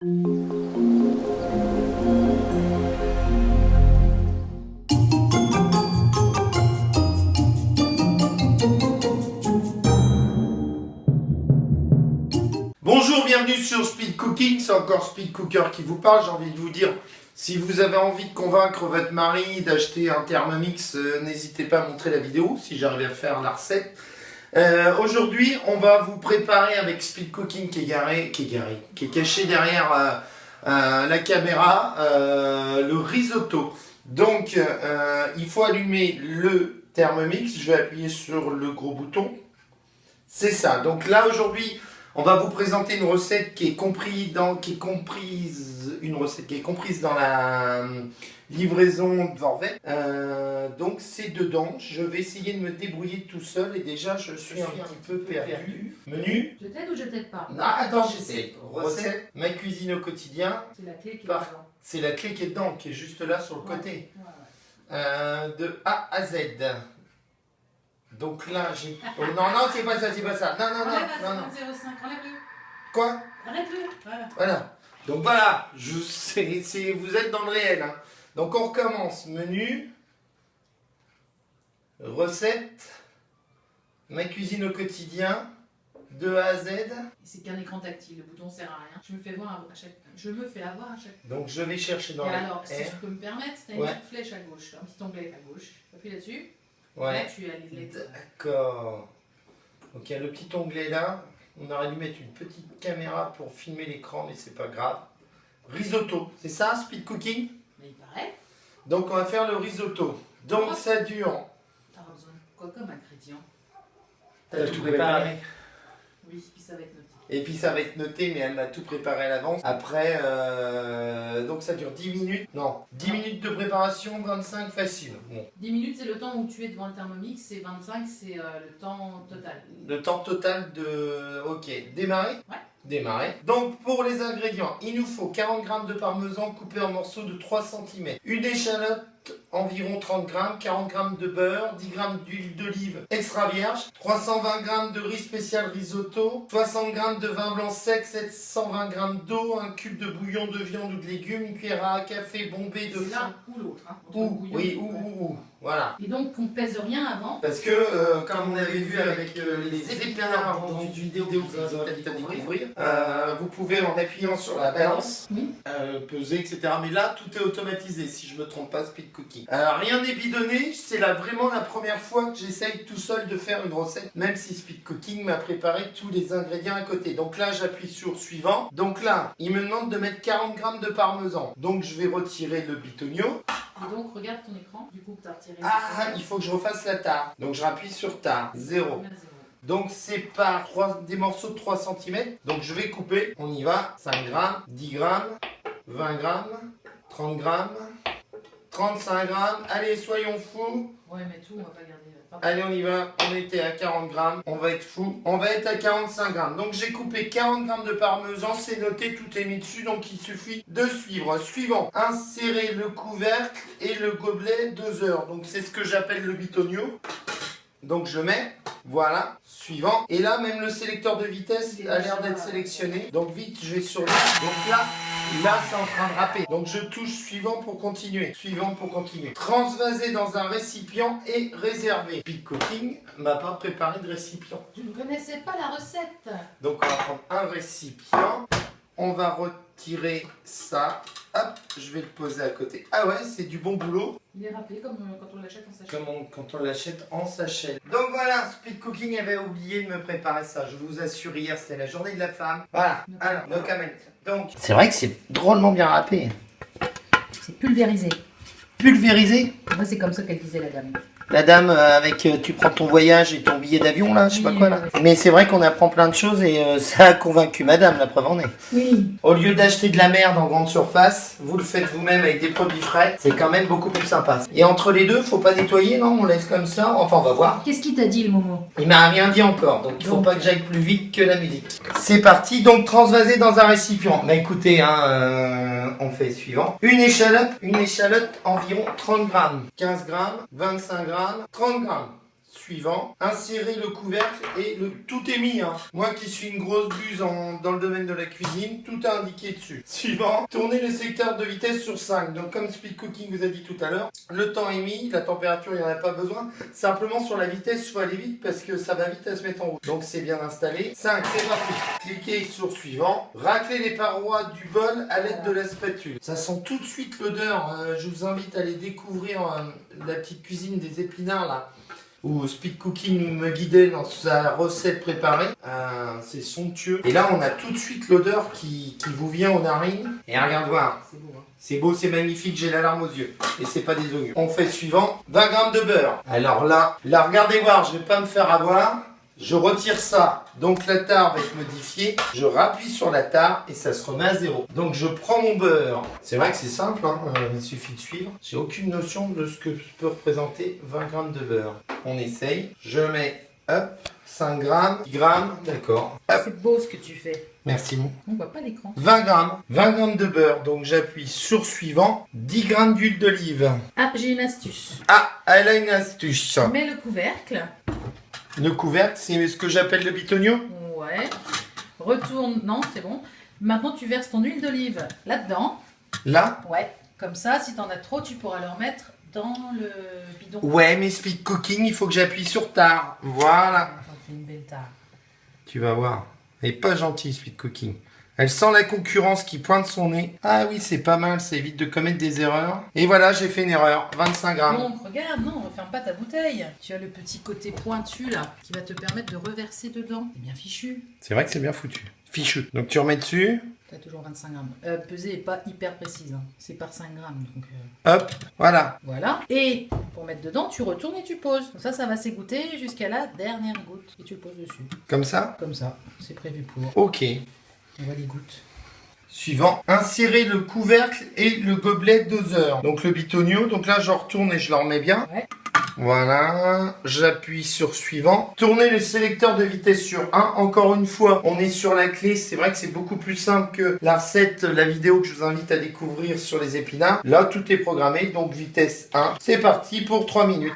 Bonjour, bienvenue sur Speed Cooking, c'est encore Speed Cooker qui vous parle. J'ai envie de vous dire, si vous avez envie de convaincre votre mari d'acheter un Thermomix, n'hésitez pas à montrer la vidéo si j'arrive à faire la recette. Aujourd'hui, on va vous préparer avec Speed Cooking qui est caché derrière la caméra, le risotto. Donc, il faut allumer le Thermomix. Je vais appuyer sur le gros bouton. C'est ça. Donc là, aujourd'hui, on va vous présenter une recette qui est comprise dans la livraison de Vorvet. Donc c'est dedans. Je vais essayer de me débrouiller tout seul et déjà je suis un petit peu perdu. Menu. Je t'aide ou je t'aide pas? Non, attends, j'essaie. Recette, ma cuisine au quotidien. C'est la clé qui est dedans. C'est la clé qui est dedans, qui est juste là sur le côté. Ouais. De A à Z. Donc là, j'ai... Oh, non, c'est pas ça. Non. Enlève-le. Quoi? Arrête-le. Voilà. Donc voilà, vous êtes dans le réel. Hein. Donc on recommence. Menu. Recette. Ma cuisine au quotidien. De A à Z. C'est qu'un écran tactile, le bouton sert à rien. Je me fais avoir à chaque fois. Donc je vais chercher dans Et la alors, si R. je peux me permettre, tu as une petite flèche à gauche, un petit onglet à gauche. Appuie là-dessus. Ouais. Là, tu as les lettres. D'accord. Donc il y a le petit onglet là. On aurait dû mettre une petite caméra pour filmer l'écran, mais c'est pas grave. Risotto, c'est ça, Speed Cooking? Mais il paraît. Donc on va faire le risotto. Donc ça dure. T'as besoin de quoi comme ingrédient? T'as tout préparé. Oui, puis ça va être noté. Et puis ça va être noté, mais elle m'a tout préparé à l'avance. Après, donc ça dure 10 minutes. Non, 10 minutes de préparation, 25 facile. Bon. 10 minutes, c'est le temps où tu es devant le Thermomix, et 25, c'est le temps total. Le temps total de... Ok, démarrer? Ouais. Démarrer. Donc pour les ingrédients, il nous faut 40 g de parmesan coupé en morceaux de 3 cm. Une échalote environ 30 g, 40 g de beurre, 10 g d'huile d'olive extra vierge, 320 g de riz spécial risotto, 60 g de vin blanc sec, 720 g d'eau, un cube de bouillon de viande ou de légumes, une cuillère à café bombée de C'est fond. l'un ou l'autre. Hein, Ou. Voilà. Et donc, on ne pèse rien avant. Parce que, comme on avait vu avec les épinards dans une vidéo que vous invite à découvrir, vous pouvez, en appuyant sur la balance, peser, etc. Mais là, tout est automatisé, si je ne me trompe pas, Speed Cooking. Rien n'est bidonné, c'est là vraiment la première fois que j'essaye tout seul de faire une recette, même si Speed Cooking m'a préparé tous les ingrédients à côté. Donc là, j'appuie sur suivant. Donc là, il me demande de mettre 40 g de parmesan. Donc je vais retirer le bitonio. Et donc, regarde ton écran, du coup, que tu as retiré. Ah, il faut que je refasse la tare. Donc je rappuie sur tare. 0. Donc c'est par des morceaux de 3 cm. Donc je vais couper. On y va. 5 g, 10 g, 20 g, 30 g, 35 g. Allez, soyons fous. Ouais, mais tout, on va pas garder. Allez, on y va. On était à 40 g. On va être fou. On va être à 45 g. Donc j'ai coupé 40 g de parmesan. C'est noté, tout est mis dessus. Donc il suffit de suivre. Suivant. Insérer le couvercle et le gobelet 2 heures. Donc c'est ce que j'appelle le bitonio. Donc je mets. Voilà. Suivant. Et là, même le sélecteur de vitesse a l'air d'être sélectionné. Donc vite, je vais sur le... Donc là, c'est en train de râper. Donc je touche suivant pour continuer. Suivant pour continuer. Transvaser dans un récipient et réserver. Speed Cooking m'a pas préparé de récipient. Je ne connaissais pas la recette. Donc on va prendre un récipient. On va retirer ça. Hop, je vais le poser à côté. Ah ouais, c'est du bon boulot. Il est râpé comme quand on l'achète en sachet. Comme quand on l'achète en sachet. Donc voilà, Speed Cooking avait oublié de me préparer ça. Je vous assure, hier c'était la journée de la femme. Voilà, alors, no comment. Donc, c'est vrai que c'est drôlement bien râpé. C'est pulvérisé. Pulvérisé? Moi, c'est comme ça qu'elle disait, la dame. La dame avec tu prends ton voyage et ton billet d'avion là, je sais pas quoi là. Mais c'est vrai qu'on apprend plein de choses et ça a convaincu madame, la preuve en est. Oui. Au lieu d'acheter de la merde en grande surface, vous le faites vous-même avec des produits frais, c'est quand même beaucoup plus sympa. Et entre les deux, faut pas nettoyer, non? On laisse comme ça, enfin on va voir. Qu'est-ce qu'il t'a dit le Momo? Il m'a rien dit encore, donc il faut pas que j'aille plus vite que la musique. C'est parti, donc transvaser dans un récipient. Bah écoutez, hein, on fait suivant. Une échalote environ 30 grammes. 15 grammes, 25 grammes, 30 grammes. suivant. Insérez le couvercle et tout est mis. Hein. Moi qui suis une grosse buse dans le domaine de la cuisine, tout est indiqué dessus. Suivant, tournez le secteur de vitesse sur 5. Donc comme Speed Cooking vous a dit tout à l'heure, le temps est mis, la température il n'y en a pas besoin. Simplement sur la vitesse, il faut aller vite parce que ça va vite à se mettre en route. Donc c'est bien installé. 5, c'est parti. Cliquez sur suivant. Raclez les parois du bol à l'aide de la spatule. Ça sent tout de suite l'odeur. Je vous invite à aller découvrir la petite cuisine des épinards là. Où Speed Cooking me guidait dans sa recette préparée. C'est somptueux. Et là, on a tout de suite l'odeur qui vous vient aux narines. Et regarde voir. C'est beau, hein. C'est beau, c'est magnifique, j'ai la larme aux yeux. Et c'est pas des oignons. On fait suivant. 20 g de beurre. Alors là, regardez voir, je vais pas me faire avoir. Je retire ça, donc la tare va être modifiée. Je rappuie sur la tare et ça se remet à 0. Donc je prends mon beurre. C'est vrai que c'est simple, hein, il suffit de suivre. J'ai aucune notion de ce que peut représenter 20 g de beurre. On essaye. Je mets, hop, 5 grammes, 10 grammes, d'accord. C'est beau ce que tu fais. Merci. On voit pas l'écran. 20 grammes. 20 g de beurre, donc j'appuie sur suivant. 10 g d'huile d'olive. Ah, j'ai une astuce. Ah, elle a une astuce. Mets le couvercle. Le couvercle, c'est ce que j'appelle le bitonio. Ouais. Retourne. Non, c'est bon. Maintenant, tu verses ton huile d'olive là-dedans. Là? Ouais. Comme ça, si t'en as trop, tu pourras le remettre dans le bidon. Ouais, mais Speed Cooking, il faut que j'appuie sur tare. Voilà. T'en fais une belle tare. Tu vas voir. Elle est pas gentille, Speed Cooking. Elle sent la concurrence qui pointe son nez. Ah oui, c'est pas mal, ça évite de commettre des erreurs. Et voilà, j'ai fait une erreur. 25 grammes. Donc, regarde, non, referme pas ta bouteille. Tu as le petit côté pointu là, qui va te permettre de reverser dedans. C'est bien fichu. C'est vrai que c'est bien foutu. Fichu. Donc tu remets dessus. T'as toujours 25 grammes. Peser est pas hyper précise. Hein. C'est par 5 grammes. Donc, Hop, voilà. Voilà. Et pour mettre dedans, tu retournes et tu poses. Donc ça va s'égoutter jusqu'à la dernière goutte. Et tu le poses dessus. Comme ça? Comme ça. C'est prévu pour. Ok. On voit les gouttes. Suivant, insérez le couvercle et le gobelet doseur. Donc le bitonio, donc là je retourne et je le remets bien. Ouais. Voilà, j'appuie sur suivant. Tournez le sélecteur de vitesse sur 1. Encore une fois, on est sur la clé. C'est vrai que c'est beaucoup plus simple que la recette, la vidéo que je vous invite à découvrir sur les épinards. Là, tout est programmé, donc vitesse 1. C'est parti pour 3 minutes.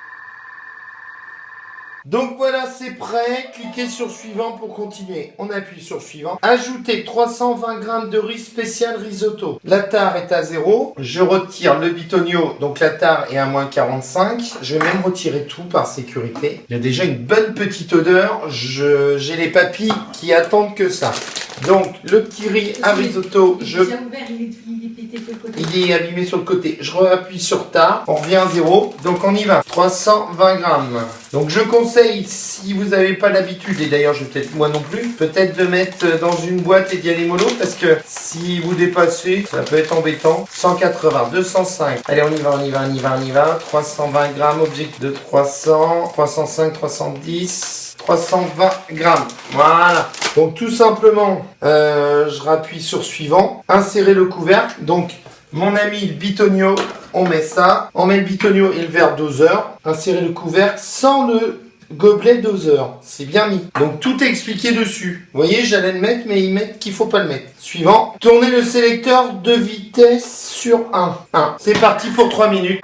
Donc voilà, c'est prêt. Cliquez sur suivant pour continuer. On appuie sur suivant. Ajoutez 320 g de riz spécial risotto. La tare est à 0. Je retire le bitonio. Donc la tare est à moins 45. Je vais même retirer tout par sécurité. Il y a déjà une bonne petite odeur. J'ai les papilles qui attendent que ça. Donc le petit riz à risotto, Il est déjà ouvert, il est pété sur le côté. il est abîmé sur le côté. Je rappuie sur tare. On revient à 0. Donc on y va. 320 grammes. Donc je conseille, si vous n'avez pas l'habitude, et d'ailleurs je vais peut-être moi non plus, peut-être de mettre dans une boîte et d'y aller mollo, parce que si vous dépassez, ça peut être embêtant. 180, 205. Allez, on y va, on y va, on y va, on y va. 320 grammes, objectif de 300, 305, 310. 320 grammes. Voilà. Donc tout simplement, je rappuie sur suivant. Insérez le couvercle. Donc mon ami le bitonio, on met ça. On met le bitonio et le verre doseur. Insérez le couvercle sans le gobelet doseur. C'est bien mis. Donc tout est expliqué dessus. Vous voyez, j'allais le mettre, mais ils mettent qu'il faut pas le mettre. Suivant. Tournez le sélecteur de vitesse sur 1. 1. C'est parti pour 3 minutes.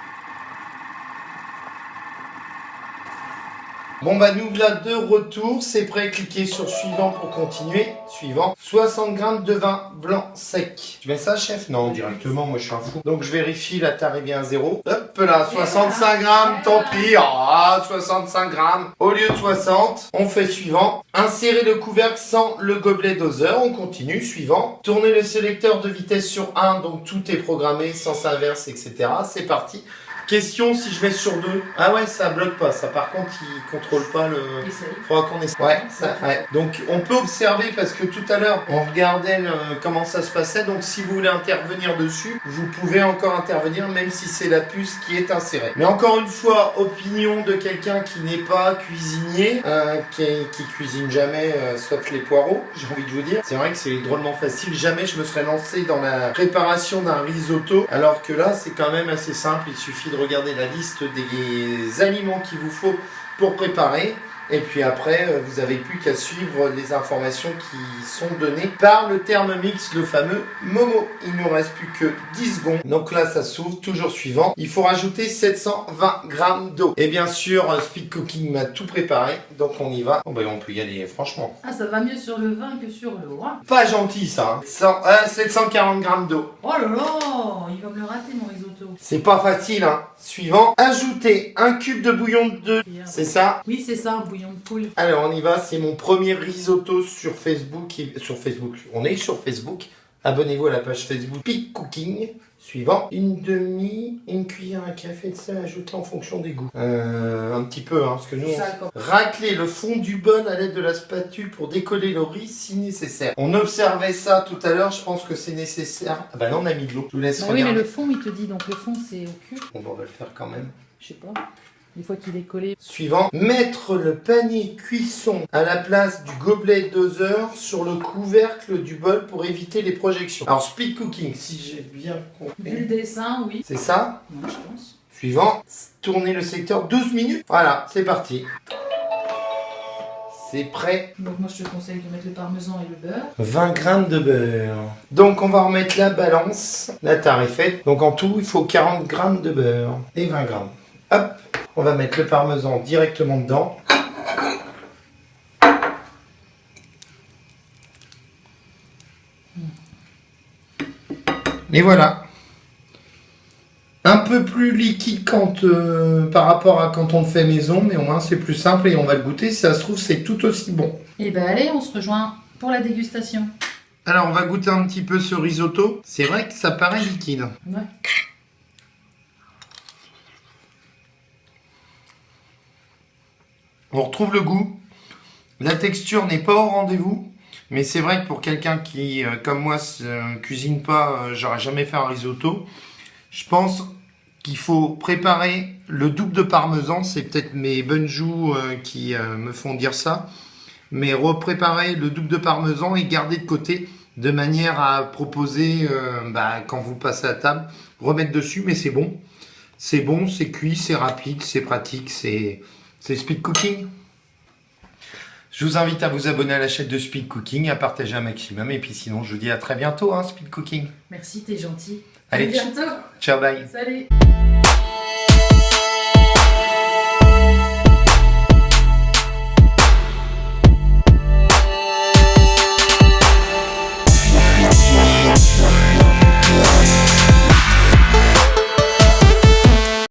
Bon bah nous voilà de retour, c'est prêt, cliquez sur suivant pour continuer. Suivant, 60 g de vin blanc sec. Tu mets ça chef? Non, directement, moi je suis un fou. Donc je vérifie, la tare est bien à 0. Hop là, 65 g, tant pis. Ah, 65 g. Au lieu de 60, on fait suivant. Insérez le couvercle sans le gobelet doseur, on continue, suivant. Tournez le sélecteur de vitesse sur 1, donc tout est programmé, sens inverse, etc. C'est parti. Question si je mets sur 2. Ah ouais, ça bloque pas. Ça par contre, il contrôle pas le... Faudra qu'on essaie. Ouais, ça, ouais. Donc on peut observer parce que tout à l'heure, on regardait comment ça se passait. Donc si vous voulez intervenir dessus, vous pouvez encore intervenir même si c'est la puce qui est insérée. Mais encore une fois, opinion de quelqu'un qui n'est pas cuisinier, qui cuisine jamais, sauf les poireaux, j'ai envie de vous dire. C'est vrai que c'est drôlement facile. Jamais je me serais lancé dans la préparation d'un risotto. Alors que là, c'est quand même assez simple. Il suffit de regarder la liste des aliments qu'il vous faut pour préparer. Et puis après, vous n'avez plus qu'à suivre les informations qui sont données par le Thermomix, le fameux Momo. Il ne nous reste plus que 10 secondes. Donc là, ça s'ouvre, toujours suivant. Il faut rajouter 720 grammes d'eau. Et bien sûr, Speed Cooking m'a tout préparé, donc on y va. Oh, ben, on peut y aller, franchement. Ah, ça va mieux sur le vin que sur l'eau, hein. Pas gentil ça. 740 grammes d'eau. Oh là là, il va me le rater mon risotto. C'est pas facile, hein. Suivant, ajouter un cube de bouillon de... C'est ça? Oui, c'est ça, un bouillon de poule. Alors on y va, c'est mon premier risotto sur Facebook. On est sur Facebook. Abonnez-vous à la page Facebook Speed Cooking. Suivant, une cuillère à café de sel ajoutée en fonction des goûts. Un petit peu, hein, parce que nous, racler le fond du bol à l'aide de la spatule pour décoller le riz si nécessaire. On observait ça tout à l'heure, je pense que c'est nécessaire. Ah bah non, on a mis de l'eau. Je vous laisse regarder. Oui, mais le fond, il te dit, donc le fond, c'est au cul. Bon, on va le faire quand même. Je sais pas. Une fois qu'il est collé. Suivant, mettre le panier cuisson à la place du gobelet doseur sur le couvercle du bol pour éviter les projections. Alors, Speed Cooking, si j'ai bien Vu le compris. dessin, oui. C'est ça? Ouais, je pense. Suivant, tourner le secteur 12 minutes. Voilà, c'est parti. C'est prêt. Donc moi, je te conseille de mettre le parmesan et le beurre. 20 grammes de beurre. Donc, on va remettre la balance. La tare est faite. Donc, en tout, il faut 40 grammes de beurre et 20 grammes. Hop. On va mettre le parmesan directement dedans. Et voilà. Un peu plus liquide par rapport à quand on le fait maison, mais au moins c'est plus simple et on va le goûter. Si ça se trouve, c'est tout aussi bon. Et ben allez, on se rejoint pour la dégustation. Alors, on va goûter un petit peu ce risotto. C'est vrai que ça paraît liquide. Ouais. On retrouve le goût. La texture n'est pas au rendez-vous. Mais c'est vrai que pour quelqu'un qui, comme moi, cuisine pas, j'aurais jamais fait un risotto. Je pense qu'il faut préparer le double de parmesan. C'est peut-être mes bonnes joues qui me font dire ça. Mais repréparer le double de parmesan et garder de côté de manière à proposer, quand vous passez à table, remettre dessus. Mais c'est bon. C'est bon, c'est cuit, c'est rapide, c'est pratique, c'est Speed Cooking. Je vous invite à vous abonner à la chaîne de Speed Cooking, à partager un maximum. Et puis sinon, je vous dis à très bientôt, hein, Speed Cooking. Merci, t'es gentil. Allez, à bientôt. Ciao, bye. Salut.